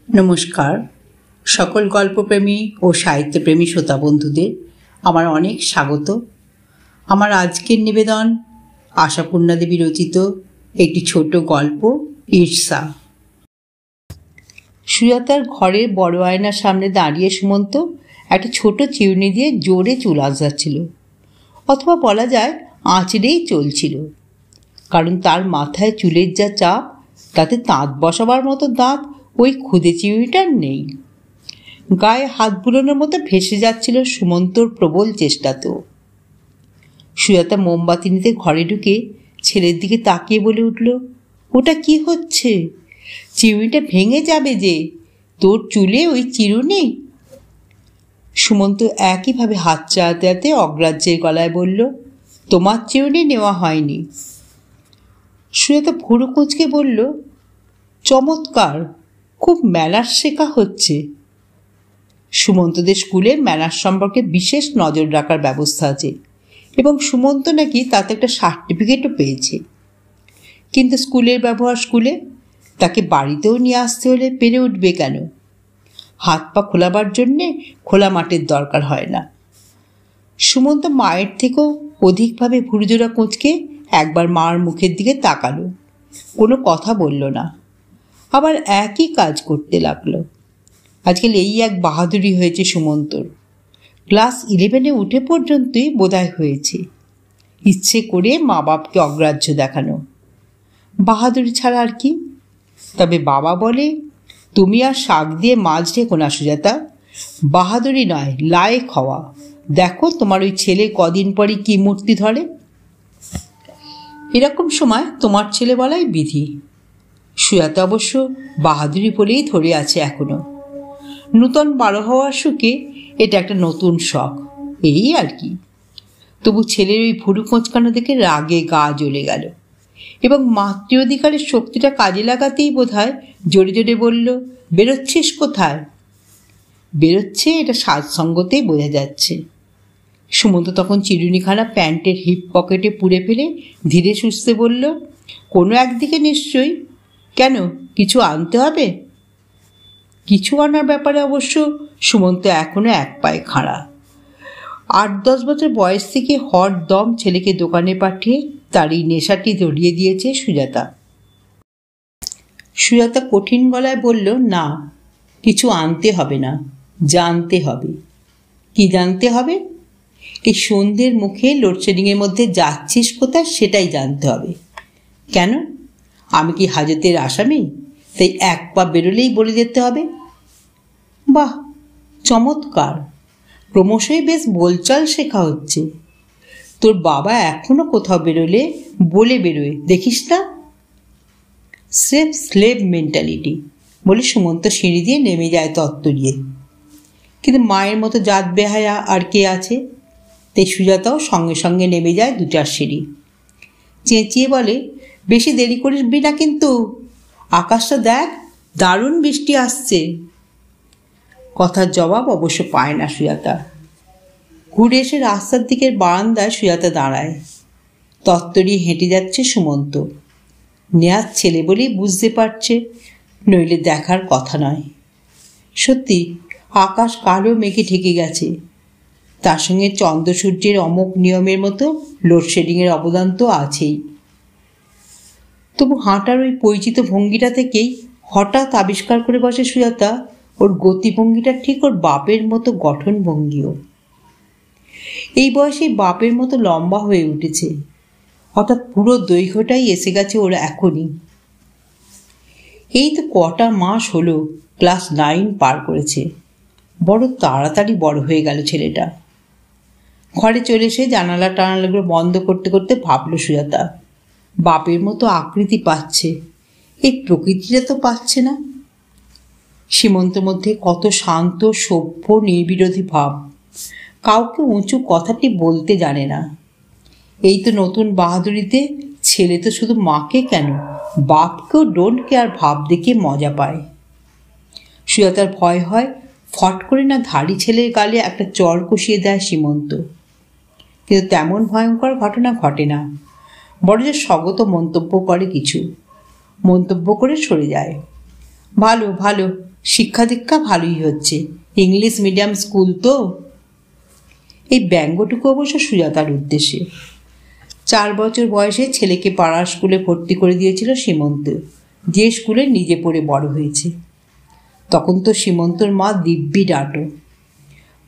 নমস্কার সকল গল্পপ্রেমী ও সাহিত্যপ্রেমী শ্রোতা বন্ধুদের আমার অনেক স্বাগত। আমার আজকের নিবেদন আশাপূর্ণা দেবী রচিত একটি ছোট গল্প ঈর্ষা। সুজাতার ঘরের বড় আয়নার সামনে দাঁড়িয়ে সুমন্ত একটা ছোট চিরুনি দিয়ে জোরে চুল আঁচড়াচ্ছিল, অথবা বলা যায় আঁচড়েই চলছিল, কারণ তার মাথায় চুলের যা চাপ তাতে তাঁত বসাবার মতো দাঁত ওই খুদে চিরুনিটার নেই। গায়ে হাত বুলোনোর মতো ভেসে যাচ্ছিল সুমন্তর প্রবল চেষ্টাতেও। সুজাতা মোমবাতি নিতে ঘরে ঢুকে ছেলের দিকে তাকিয়ে বলে উঠল, ওটা কি হচ্ছে? চিরুনিটা ভেঙে যাবে যে, তোর চুলে ওই চিরুনি। সুমন্ত একইভাবে হাত চালাতে অগ্রাহ্যের গলায় বলল, তোমার চিরুনি নেওয়া হয়নি। সুজাতা ভুরু কুঁচকে বলল, চমৎকার, খুব ম্যানার্স শেখা হচ্ছে। সুমন্তদের স্কুলে ম্যানার্স সম্পর্কে বিশেষ নজর রাখার ব্যবস্থা আছে এবং সুমন্ত নাকি তাতে একটা সার্টিফিকেটও পেয়েছে। কিন্তু স্কুলের ব্যবহার স্কুলে, তাকে বাড়িতেও নিয়ে আসতে হলে পেরে উঠবে কেন? হাত পা খোলাবার জন্যে খোলা মাঠের দরকার হয় না। সুমন্ত মায়ের থেকেও অধিকভাবে ভুরুজোড়া কুঁচকে একবার মার মুখের দিকে তাকালো, কোনো কথা বলল না, আবার একই কাজ করতে লাগলো। আজকাল এই এক বাহাদুরি হয়েছে সুমন্তর। ক্লাস 11-এ উঠে পর্যন্তই বোধহয় হয়েছে ইচ্ছে করে মা বাপকে অগ্রাহ্য দেখানো। বাহাদুরি ছাড়া আর কি? তবে বাবা বলে, তুমি আর শাক দিয়ে মাছ ঢেকো না সুজাতা, বাহাদুরি নয়, লায়েক হওয়া। দেখো তোমার ওই ছেলে কদিন পরই কি মূর্তি ধরে। এরকম সময় তোমার ছেলে বলাই বিধি। সুজাতা অবশ্য বাহাদুরি বলেই ধরে আছে এখনো। নূতন বড় হওয়ার সুখে এটা একটা নতুন শখ, এই আর কি। তবু ছেলের ওই ভুরু কোঁচকানো দেখে রাগে গা জ্বলে গেল এবং মাতৃ অধিকারের শক্তিটা কাজে লাগাতেই বোধহয় জোরে জোরে বলল, বেরোচ্ছিস কোথায়? বেরোচ্ছে এটা সাজসঙ্গতেই বোঝা যাচ্ছে। সুমন্ত তখন চিরুনিখানা প্যান্টের হিপ পকেটে পুরে ফেলে ধীরে সুস্থে বলল, কোনো একদিকে নিশ্চয়ই। কেন, কিছু আনতে হবে? কিছু আনার ব্যাপারে অবশ্য সুমন্ত এখনো এক পায়ে খাড়া। 8-10 বছর বয়স থেকে হর দম ছেলেকে দোকানে পাঠিয়ে তার এই নেশাটি ধরিয়ে দিয়েছে সুজাতা। সুজাতা কঠিন গলায় বলল, না, কিছু আনতে হবে না, জানতে হবে। কি জানতে হবে? এই সন্ধ্যের মুখে লোডশেডিংয়ের মধ্যে যাচ্ছিস কোথায় সেটাই জানতে হবে। কেন, আমি কি হাজতের আসামি? তাই এক পা বেরোলেই বলে যেতে হবে? বাহ, চমৎকার, ক্রমশই বেশ বলচাল শেখা হচ্ছে। তোর বাবা এখনো কোথাও বেরোলে বলে বেরোয়, দেখিস না? স্রেফ স্লেভ মেন্টালিটি বলে সুমন্ত সিঁড়ি দিয়ে নেমে যায় তত্ত্বরিয়ে। কিন্তু মায়ের মতো জাত বেহায়া আর কে আছে? তাই সুজাতাও সঙ্গে সঙ্গে নেমে যায় 2-4 সিঁড়ি। চেঁচিয়ে বলে, বেশি দেরি করবি না কিন্তু, আকাশটা দেখ, দারুণ বৃষ্টি আসছে। কথার জবাব অবশ্য পায় না সুজাতা। ঘুরে এসে রাস্তার দিকের বারান্দায় সুজাতা দাঁড়ায়। তত্ত্বরিয়ে হেঁটে যাচ্ছে সুমন্ত। নেয়ার ছেলে বলেই বুঝতে পারছে, নইলে দেখার কথা নয়। সত্যি আকাশ কালো মেঘে ঢেকে গেছে। তার সঙ্গে চন্দ্র সূর্যের অমোঘ নিয়মের মতো লোডশেডিংয়ের অবদান তো আছেই। তবু হাঁটার ওই পরিচিত ভঙ্গিটা থেকেই হঠাৎ আবিষ্কার করে বসে সুজাতা, ওর গতিভঙ্গিটা ঠিক ওর বাপের মতো গঠন ভঙ্গিও। এই বয়সে বাপের মতো লম্বা হয়ে উঠেছে, হঠাৎ পুরো দৈর্ঘ্যটাই এসে গেছে ওর এখনই। এই তো কটা মাস হলো ক্লাস 9 পার করেছে। বড় তাড়াতাড়ি বড় হয়ে গেল ছেলেটা। ঘরে চলে এসে জানালা টানালাগুলো বন্ধ করতে করতে ভাবল সুজাতা, বাপের মতো আকৃতি পাচ্ছে, এই প্রকৃতিটা তো পাচ্ছে না। সীমন্তের মধ্যে কত শান্ত, সভ্য, নির্বিরোধী ভাব। কাউকে উঁচু কথাটি বলতে জানে না। এই তো নতুন বাহাদুরিতে ছেলে তো শুধু মাকে কেন, বাপকেও ডোন্ট কেয়ার ভাব দেখে মজা পায়। সুজাতার ভয় হয় ফট করে না ধাড়ি ছেলের গালে একটা চড় কষিয়ে দেয় সীমন্ত। কিন্তু তেমন ভয়ঙ্কর ঘটনা ঘটে না, বরং স্বগত মন্তব্য করে, কিছু মন্তব্য করে সরে যায়। ভালো ভালো, শিক্ষা দীক্ষা ভালোই হচ্ছে, ইংলিশ মিডিয়াম স্কুল তো। এই ব্যঙ্গটুকু অবশ্য সুজাতার উদ্দেশ্যে। 4 বছর বয়সে ছেলেকে পাড়ার স্কুলে ভর্তি করে দিয়েছিল সীমন্ত, যে স্কুলে নিজে পড়ে বড় হয়েছে। তখন তো সীমন্তর মা দিব্যি ডাঁটো।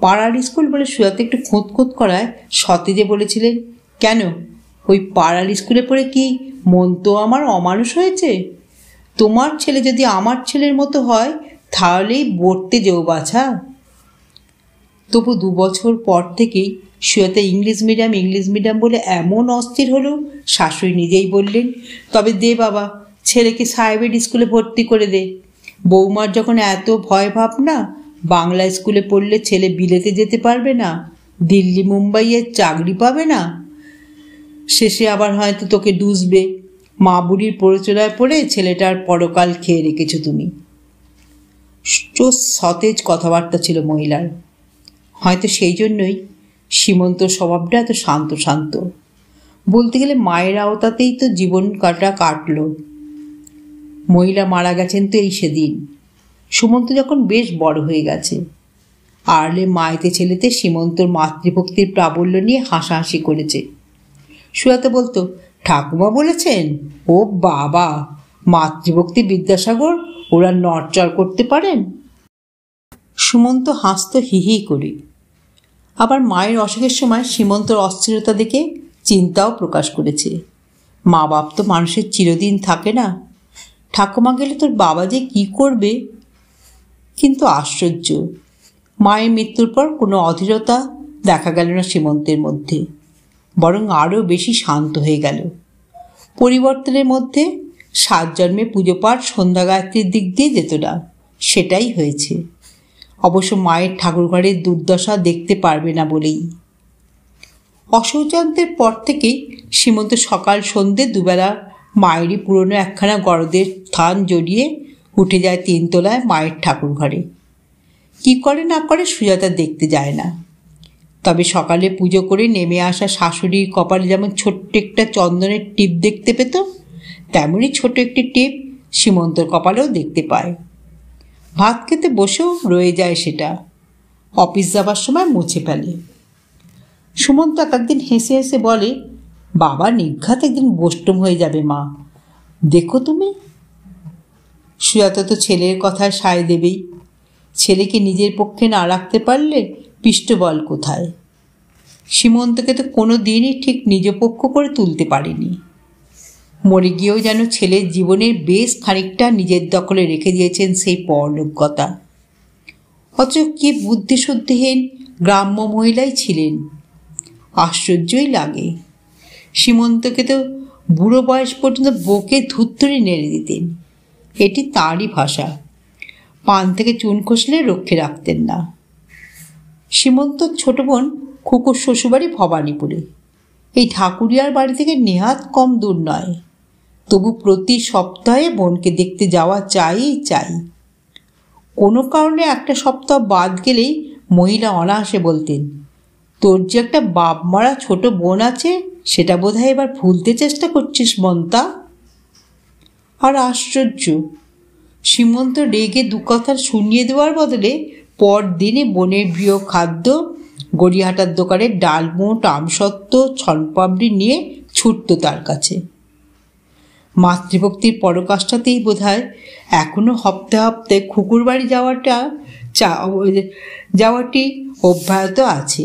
পাড়ার স্কুল বলে সুজাতা একটু খোঁত করায় সতেজে বলেছিলেন, কেন ওই পাড়ার স্কুলে পড়ে কি মন তো আমার অমানুষ হয়েছে? তোমার ছেলে যদি আমার ছেলের মতো হয় তাহলেই পড়তে যেও বাছা। তবু 2 বছর পর থেকেই সুজাতা ইংলিশ মিডিয়াম বলে এমন অস্থির হলো, শাশুড়ি নিজেই বললেন, তবে দে বাবা, ছেলেকে সাহেবের স্কুলে ভর্তি করে দে। বৌমার যখন এত ভয় ভাবনা, বাংলা স্কুলে পড়লে ছেলে বিলেতে যেতে পারবে না, দিল্লি মুম্বাইয়ের চাকরি পাবে না, শেষে আবার হয়তো তোকে ডুসবে। মা বুড়ির প্ররোচনায় পড়ে ছেলেটার পরকাল খেয়ে রেখেছো তুমি। সতেজ কথাবার্তা ছিল মহিলার। হয়তো সেই জন্যই সীমন্তর স্বভাবটা এত শান্ত। বলতে গেলে মায়ের আওতাতেই তো জীবন কাটল। মহিলা মারা গেছেন তো এই সেদিন। সীমন্ত যখন বেশ বড় হয়ে গেছে। আড়লে মায়েতে ছেলেতে সীমন্তর মাতৃভক্তির প্রাবল্য নিয়ে হাসাহাসি করেছে। সুজাতা বলতো, ঠাকুমা বলেছেন, ও বাবা, মাতৃভক্তি বিদ্যাসাগর ওরা নড়চড় করতে পারেন। সুমন্ত হাসত হি করে। আবার মায়ের অসুখের সময় সীমন্তর অস্থিরতা দেখে চিন্তাও প্রকাশ করেছে। মা বাপ তো মানুষের চিরদিন থাকে না, ঠাকুমা গেলে তোর বাবা যে কি করবে। কিন্তু আশ্চর্য, মায়ের মৃত্যুর পর কোনো অধীরতা দেখা গেল না সীমন্তের মধ্যে, বরং আরও বেশি শান্ত হয়ে গেল। পরিবর্তনের মধ্যে 7 জন্মে পুজো পাঠ সন্ধ্যা গায়ত্রীর দিক দিয়ে যেত না, সেটাই হয়েছে। অবশ্য মায়ের ঠাকুরঘরের দুর্দশা দেখতে পারবে না বলেই। অশৌচান্তের পর থেকেই সীমন্ত সকাল সন্ধ্যে দুবেলা মায়েরই পুরনো একখানা গরদের স্থান জড়িয়ে উঠে যায় 3 তলায় মায়ের ঠাকুরঘরে। কি করে না করে সুজাতা দেখতে যায় না। তবে সকালে পুজো করে নেমে আসা শাশুড়ির কপালে যেমন ছোট্ট একটা চন্দনের টিপ দেখতে পেত, তেমনই ছোট একটি টিপ সীমন্তর কপালেও দেখতে পায়। ভাত খেতে বসেও রয়ে যায় সেটা, অফিস যাবার সময় মুছে ফেলে। সুমন্ত একদিন হেসে হেসে বলে, বাবা নিঘাত একদিন বোষ্টম হয়ে যাবে মা, দেখো তুমি। সুজাতা তো ছেলের কথায় সায় দেবেই। ছেলেকে নিজের পক্ষে না রাখতে পারলে পৃষ্ঠবল কোথায়? সীমন্তকে তো কোনো দিনই ঠিক নিজ পক্ষ করে তুলতে পারেনি। মরে গিয়েও যেন ছেলের জীবনের বেশ খানিকটা নিজের দখলে রেখে দিয়েছেন সেই পরলোকগতা। অথচ কি বুদ্ধিশুদ্ধিহীন গ্রাম্য মহিলাই ছিলেন। আশ্চর্যই লাগে। সীমন্তকে তো বুড়ো বয়স পর্যন্ত বুকে ধুত্তরি নেড়ে দিতেন, এটি তাঁরই ভাষা। পান থেকে চুন খসলে রক্ষে রাখতেন না। সীমন্তর ছোট বোন খুকুর শ্বশুরবাড়ি ভবানীপুরে, এই ঠাকুরিয়ার বাড়ি থেকে নেহাত কম দূর নয়। তবু প্রতি সপ্তাহে বোনকে দেখতে যাওয়া চাই। কোনো কারণে একটা সপ্তাহ বাদ গেলেই মহিলা অনায়াসে বলতেন, তোর যে একটা বাপ মারা ছোট বোন আছে, সেটা বোধহয় এবার ভুলতে চেষ্টা করছিস মন্তা। আর আশ্চর্য, সীমন্ত রেগে 2 কথা শুনিয়ে দেওয়ার বদলে পরদিনে বোনের প্রিয় খাদ্য গড়িয়াহাটার দোকানের ডালমুট, আমসত্ত্ব, ছনপাপড়ি নিয়ে ছুটত তার কাছে। মাতৃভক্তির পরকাষ্ঠাতেই বোধহয় এখনো হপ্তাহে খুকুর বাড়ি যাওয়াটি অব্যাহত আছে।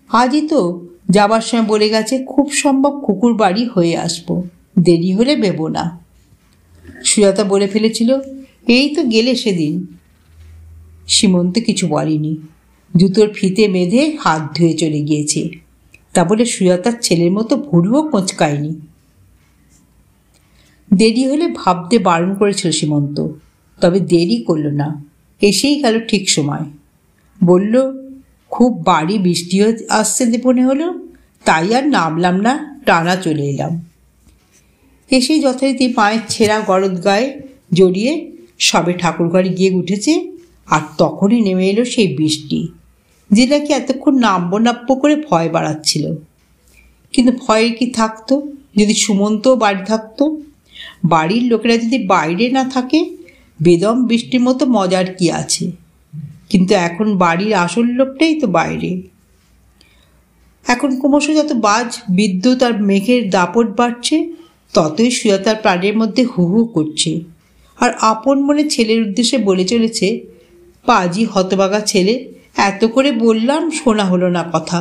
আজই তো যাবার সময় বলে গেছে, খুব সম্ভব খুকুর বাড়ি হয়ে আসবো, দেরি হলে ভেবো না। সুজাতা বলে ফেলেছিল, এই তো গেলে সেদিন। সীমন্ত কিছু বলেনি, জুতোর ফিতে বেঁধে হাত ধুয়ে চলে গিয়েছে। তা বলে সুজাতার ছেলের মতো ভুরুও কোঁচকায়নি। দেরি হলে ভাবতে বারণ করেছিল সীমন্ত, তবে দেরি করল না, এসেই গেল ঠিক সময়। বলল, খুব বাড়ি বৃষ্টিও আসছে মনে হলো, তাই আর নামলাম না, টানা চলে এলাম। এসেই যথারীতি মায়ের ছেঁড়া গরদ গায়ে জড়িয়ে সবে ঠাকুরঘরে গিয়ে উঠেছে, আর তখনই নেমে এলো সেই বৃষ্টি, যে নাকি এতক্ষণ নাব্য করে ভয় বাড়াচ্ছিল। কিন্তু ভয়ের কি থাকতো যদি সুমন্তও বাড়ি থাকতো? বাড়ির লোকেরা যদি বাইরে না থাকে, বেদম বৃষ্টির মতো মজার কি আছে, কিন্তু এখন বাড়ির আসল লোকটাই তো বাইরে। এখন ক্রমশ যত বাজ, বিদ্যুৎ আর মেঘের দাপট বাড়ছে, ততই সুজাতার প্রাণের মধ্যে হু হু করছে, আর আপন মনে ছেলের উদ্দেশ্যে বলে চলেছে, পাজি হতবাগা ছেলে, এত করে বললাম শোনা হলো না কথা।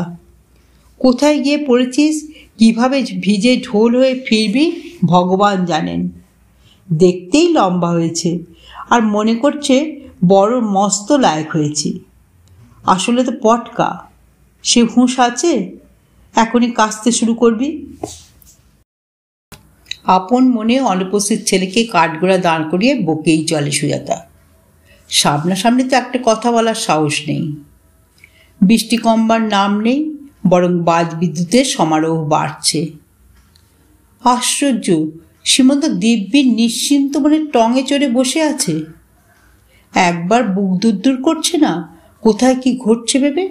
কোথায় গিয়ে পড়েছিস, কিভাবে ভিজে ঢোল হয়ে ফিরবি ভগবান জানেন। দেখতেই লম্বা হয়েছে, আর মনে করছে বড় মস্ত লায়ক হয়েছি। আসলে তো পটকা, সে হুঁশ আছে? এখনই কাশতে শুরু করবি। আপন মনে অনুপস্থিত ছেলেকে কাঠগোড়া দাঁড় করিয়ে বকেই চলে সুজাতা। সামনাসামনি তো একটা কথা বলার সাহস নেই। বৃষ্টি কমবার নাম নেই, বরং বাজ বিদ্যুতের সমারোহ বাড়ছে। আশ্চর্য, সীমন্ত দিব্যি নিশ্চিন্ত মনে টঙে চড়ে বসে আছে। একবার বুক দুরদুর করছে না কোথায় কি ঘটছে ভেবে।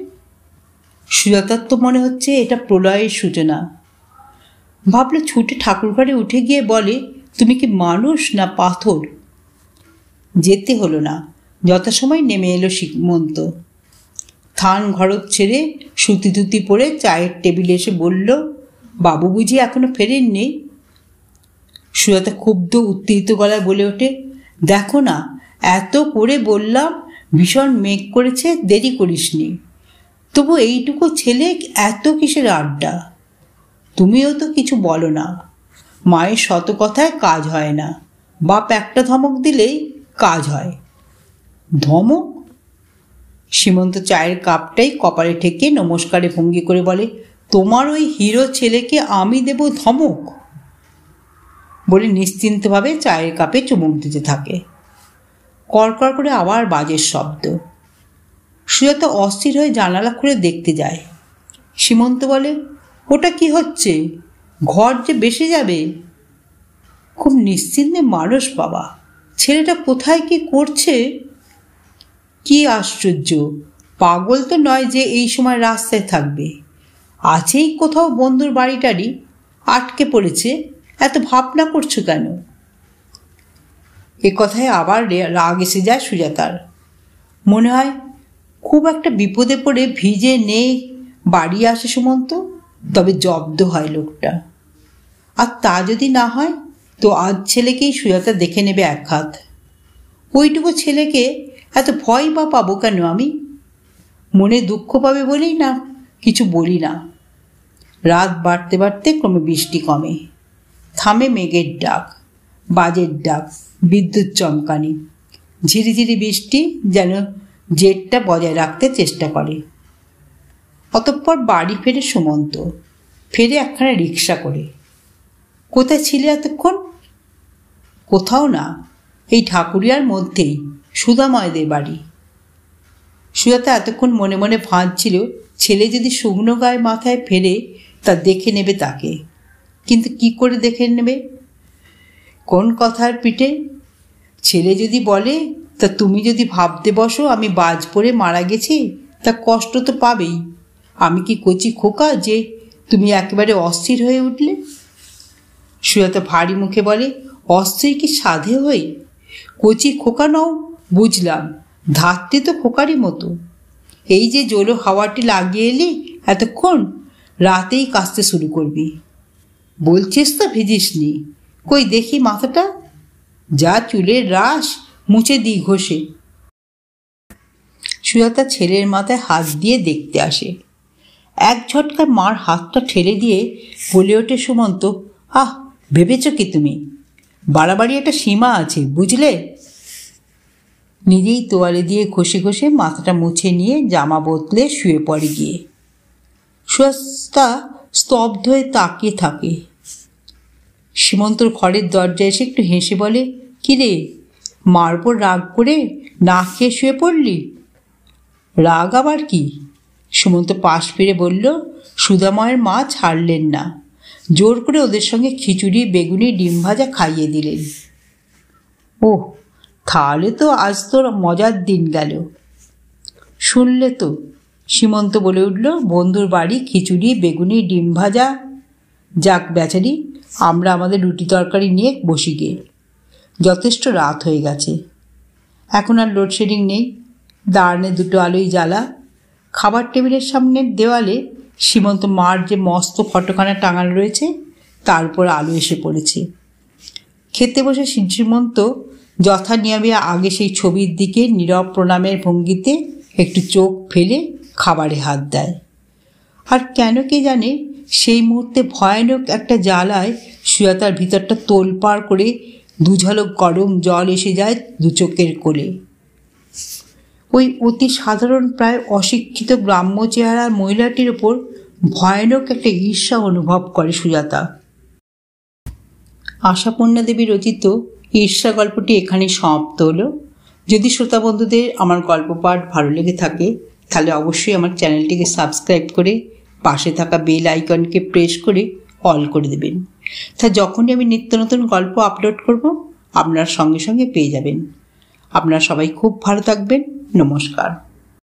সুজাতার তো মনে হচ্ছে এটা প্রলয়ের সূচনা। ভাবলে ছুটে ঠাকুরঘরে উঠে গিয়ে বলে, তুমি কি মানুষ না পাথর? যেতে হলো না, যথাসময় নেমে এলো সীমন্ত। থান ঘরত ছেড়ে সুতি ধুতি পরে চায়ের টেবিলে এসে বলল, বাবু বুঝি এখনো ফেরেননি? সুজাতা ক্ষুব্ধ উত্তেজিত গলায় বলে ওঠে, দেখো না, এত করে বললাম, ভীষণ মেঘ করেছে, দেরি করিসনি, তবু এইটুকু ছেলে এত কিসের আড্ডা? তুমিও তো কিছু বলো না। মায়ের শত কথায় কাজ হয় না, বাপ একটা ধমক দিলেই কাজ হয়। ধমক? সীমন্ত চায়ের কাপটাই কপালে ঠেকে নমস্কারে ভঙ্গি করে বলে, তোমার ওই হিরো ছেলেকে আমি দেব ধমক? বলে নিশ্চিন্তভাবে চায়ের কাপে চুমুক দিতে থাকে। কড়কড় করে আবার বাজের শব্দ। সুজাতা অস্থির হয়ে জানালা খুলে দেখতে যায়। সীমন্ত বলে, ওটা কি হচ্ছে? ঘর যে বেসে যাবে। খুব নিশ্চিন্তে মানুষ বাবা, ছেলেটা কোথায় কি করছে? কি আশ্চর্য, পাগল তো নয় যে এই সময় রাস্তায় থাকবে। আছেই কোথাও বন্ধুর বাড়িটারি, আটকে পড়েছে, এত ভাবনা করছো কেন? এ কথায় আবার রাগ এসে যায় সুজাতার। মনে হয় খুব একটা বিপদে পড়ে ভিজে নেই বাড়ি আসে সুমন্ত, তবে জব্দ হয় লোকটা। আর তা যদি না হয় তো আজ ছেলেকেই সুজাতা দেখে নেবে এক হাত। ওইটুকু ছেলেকে এত ভয় বা পাবো কেন আমি? মনে দুঃখ পাবে বলেই না কিছু বলি না। রাত বাড়তে বাড়তে ক্রমে বৃষ্টি কমে। থামে মেঘের ডাক, বাজের ডাক, বিদ্যুৎ চমকানি। ঝিরিঝিরি বৃষ্টি যেন জেটটা বজায় রাখতে চেষ্টা করে। অতঃপর বাড়ি ফেরে সুমন্ত, ফেরে একখানা রিক্সা করে। কোথায় ছিলে এতক্ষণ? কোথাও না, এই ঠাকুরিয়ার মধ্যেই, সুধাময়দের বাড়ি। সুজাতা এতক্ষণ মনে মনে ভাঁজছিল, ছেলে যদি শুকনো গায়ে মাথায় ফেরে তা দেখে নেবে তাকে। কিন্তু কি করে দেখে নেবে? কোন কথার পিঠে? ছেলে যদি বলে, তা তুমি যদি ভাবতে বসো আমি বাজ পড়ে মারা গেছি, তা কষ্ট তো পাবেই। আমি কি কচি খোকা যে তুমি একেবারে অস্থির হয়ে উঠলে? সুজাতা ভারী মুখে বলে, অস্থির কি সাধে হই? কচি খোকা নও বুঝলাম, ধাত্রী তো খোকারই মতো। এই যে জোলো হাওয়াটি লাগিয়ে এলি এতক্ষণ, রাতেই কাশতে শুরু করবি। বলছিস তো ভিজিসনি, কই দেখি মাথাটা, যা চুলের রাশ, মুছে দিই ঘষে। সুজাতা ছেলের মাথায় হাত দিয়ে দেখতে আসে। এক ঝটকায় মার হাতটা ঠেলে দিয়ে বলে ওঠে সুমন্ত, আহ, ভেবেছ কি তুমি? বাড়াবাড়ি একটা সীমা আছে, বুঝলে? নিজেই তোয়ালে দিয়ে ঘষে ঘষে মাথাটা মুছে নিয়ে জামা বদলে শুয়ে পড়ে গিয়ে। সুজাতা স্তব্ধ হয়ে তাকিয়ে থাকে। সীমন্তর ঘরের দরজায় এসে একটু হেসে বলে, কিরে, মার উপর রাগ করে না খেয়ে শুয়ে পড়লি? রাগ আবার কি? সুমন্ত পাশ ফিরে বলল, সুধাময়ের মা ছাড়লেন না, জোর করে ওদের সঙ্গে খিচুড়ি, বেগুনি, ডিম ভাজা খাইয়ে দিলেন। ওহ, তাহলে তো আজ তোর মজার দিন গেল। শুনলে তো, সীমন্ত বলে উঠল, বন্ধুর বাড়ি, খিচুড়ি, বেগুনি, ডিম ভাজা। যাক বেচারি, আমরা আমাদের রুটি তরকারি নিয়ে বসি গিয়ে। যথেষ্ট রাত হয়ে গেছে। এখন আর লোডশেডিং নেই। দাঁড়ানে দুটো আলোই জ্বালা। খাবার টেবিলের সামনের দেওয়ালে সীমন্ত মার যে মস্ত ফটোখানা টাঙানো রয়েছে তার উপর আলো এসে পড়েছে। খেতে বসে সীমন্ত যথা নিয়মে আগে সেই ছবির দিকে নীরব প্রণামের ভঙ্গিতে একটু চোখ ফেলে খাবারে হাত দেয়। আর কেন কে জানে সেই মুহূর্তে ভয়ানক একটা জ্বালায় সুজাতার ভিতরটা তোলপাড় করে দু ঝলক গরম জল এসে যায় দু চোখের কোলে। ওই অতি সাধারণ প্রায় অশিক্ষিত গ্রাম্য চেহারার মহিলাটির ওপর ভয়ানক একটা ঈর্ষা অনুভব করে সুজাতা। আশাপূর্ণা দেবী রচিত ঈর্ষা গল্পটি এখানেই সমাপ্ত হলো। যদি শ্রোতা বন্ধুদের আমার গল্প পাঠ ভালো লেগে থাকে তাহলে অবশ্যই আমার চ্যানেলটিকে সাবস্ক্রাইব করে পাশে থাকা বেল আইকনকে প্রেস করে অল করে দেবেন। তা যখনই আমি নিত্য নতুন গল্প আপলোড করব আপনারা সঙ্গে সঙ্গে পেয়ে যাবেন। আপনারা সবাই খুব ভালো থাকবেন। নমস্কার।